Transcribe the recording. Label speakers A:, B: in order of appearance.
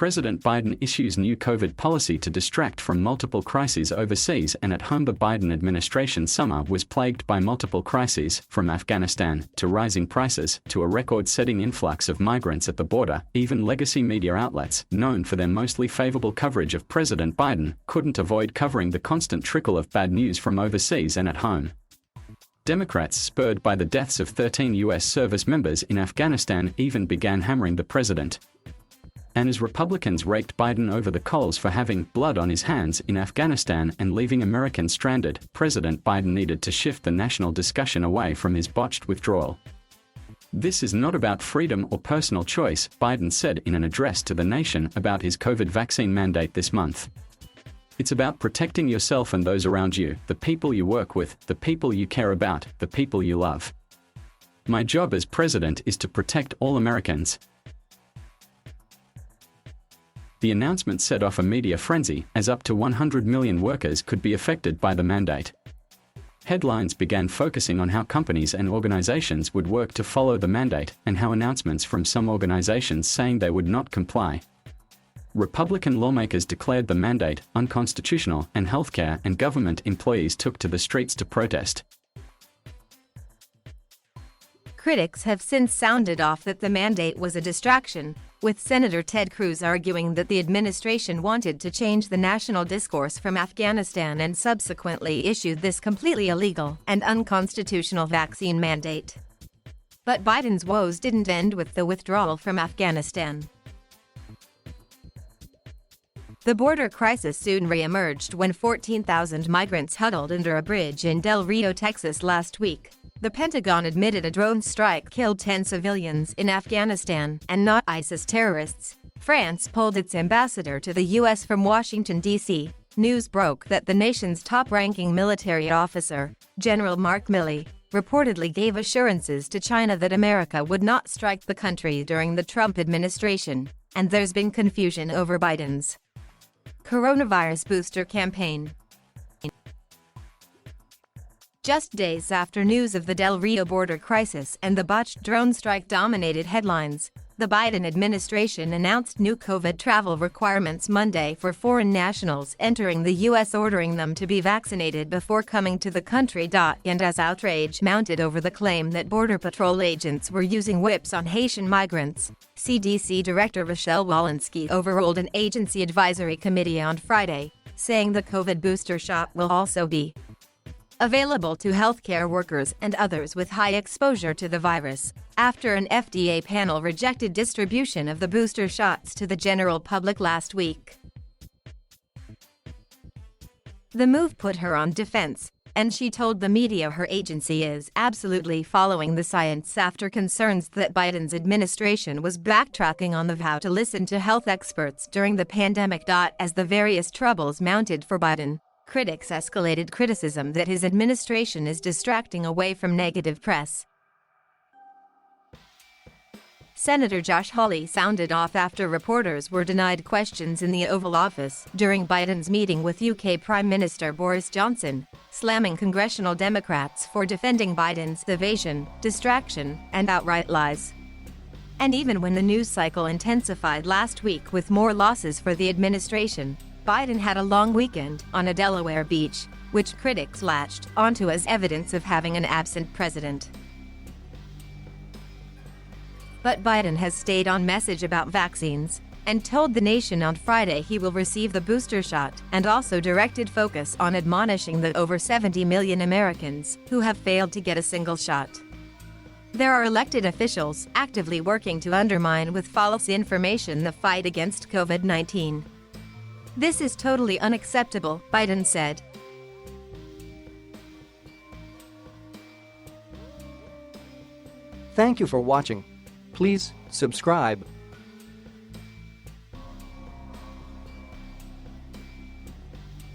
A: President Biden issues new COVID policy to distract from multiple crises overseas and at home. The Biden administration summer was plagued by multiple crises, from Afghanistan to rising prices to a record-setting influx of migrants at the border. Even legacy media outlets, known for their mostly favorable coverage of President Biden, couldn't avoid covering the constant trickle of bad news from overseas and at home. Democrats, spurred by the deaths of 13 U.S. service members in Afghanistan, even began hammering the president. And as Republicans raked Biden over the coals for having blood on his hands in Afghanistan and leaving Americans stranded, President Biden needed to shift the national discussion away from his botched withdrawal. "This is not about freedom or personal choice," Biden said in an address to the nation about his COVID vaccine mandate this month. "It's about protecting yourself and those around you, the people you work with, the people you care about, the people you love. My job as president is to protect all Americans." The announcement set off a media frenzy, as up to 100 million workers could be affected by the mandate. Headlines began focusing on how companies and organizations would work to follow the mandate, and how announcements from some organizations saying they would not comply. Republican lawmakers declared the mandate unconstitutional, and healthcare and government employees took to the streets to protest.
B: Critics have since sounded off that the mandate was a distraction, with Senator Ted Cruz arguing that the administration wanted to change the national discourse from Afghanistan and subsequently issued this completely illegal and unconstitutional vaccine mandate. But Biden's woes didn't end with the withdrawal from Afghanistan. The border crisis soon re-emerged when 14,000 migrants huddled under a bridge in Del Rio, Texas last week. The Pentagon admitted a drone strike killed 10 civilians in Afghanistan, and not ISIS terrorists. France pulled its ambassador to the U.S. from Washington, D.C. News broke that the nation's top-ranking military officer, General Mark Milley, reportedly gave assurances to China that America would not strike the country during the Trump administration, and there's been confusion over Biden's coronavirus booster campaign. Just days after news of the Del Rio border crisis and the botched drone strike dominated headlines, the Biden administration announced new COVID travel requirements Monday for foreign nationals entering the U.S., ordering them to be vaccinated before coming to the country. And as outrage mounted over the claim that Border Patrol agents were using whips on Haitian migrants, CDC Director Rochelle Walensky overruled an agency advisory committee on Friday, saying the COVID booster shot will also be available to healthcare workers and others with high exposure to the virus, after an FDA panel rejected distribution of the booster shots to the general public last week. The move put her on defense, and she told the media her agency is absolutely following the science after concerns that Biden's administration was backtracking on the vow to listen to health experts during the pandemic. As the various troubles mounted for Biden, critics escalated criticism that his administration is distracting away from negative press. Senator Josh Hawley sounded off after reporters were denied questions in the Oval Office during Biden's meeting with UK Prime Minister Boris Johnson, slamming congressional Democrats for defending Biden's evasion, distraction, and outright lies. And even when the news cycle intensified last week with more losses for the administration, Biden had a long weekend on a Delaware beach, which critics latched onto as evidence of having an absent president. But Biden has stayed on message about vaccines, and told the nation on Friday he will receive the booster shot, and also directed focus on admonishing the over 70 million Americans who have failed to get a single shot. There are elected officials actively working to undermine with false information the fight against COVID-19. This is totally unacceptable, Biden said.
C: Thank you for watching. Please subscribe.